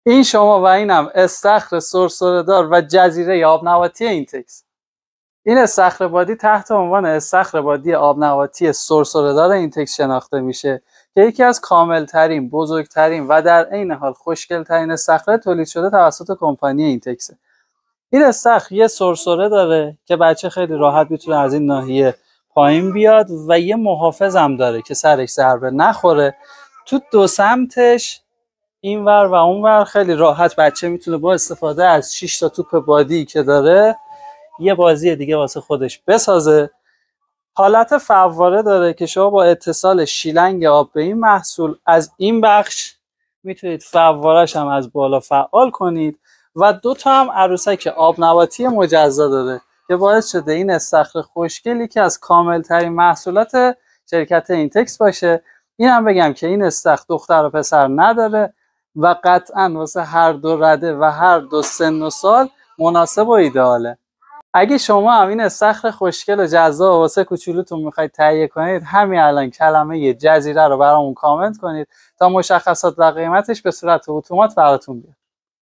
این شما و اینم استخر سرسره دار و جزیره آبنباتی اینتکس. این استخر بادی تحت عنوان استخر بادی آبنباتی سرسره دار اینتکس شناخته میشه که یکی از کاملترین، بزرگترین و در عین حال خوشگلترین استخر تولید شده توسط کمپانی اینتکسه. این استخر یه سرسره داره که بچه خیلی راحت میتونه از این ناحیه پایین بیاد و یه محافظ هم داره که سرش ضربه نخوره. تو دو سمتش اینور و اونور خیلی راحت بچه میتونه با استفاده از 6 تا توپ بادی که داره یه بازی دیگه واسه خودش بسازه. حالت فواره داره که شما با اتصال شیلنگ آب به این محصول از این بخش میتونید فوارش هم از بالا فعال کنید و 2 تا هم عروسک آبنباتی مجزا داره که باعث شده این استخر خوشگلی که از کامل ترین محصولات شرکت اینتکس باشه. این هم بگم که این استخر دختر و پسر نداره و قطعا واسه هر دو رده و هر دو سن و سال مناسب و ایدئاله. اگه شما هم این استخر خوشگل و جذاب واسه کوچولوتون میخواید تهیه کنید، همین الان کلمه جزیره رو برامون کامنت کنید تا مشخصات و قیمتش به صورت اتومات براتون بیاد.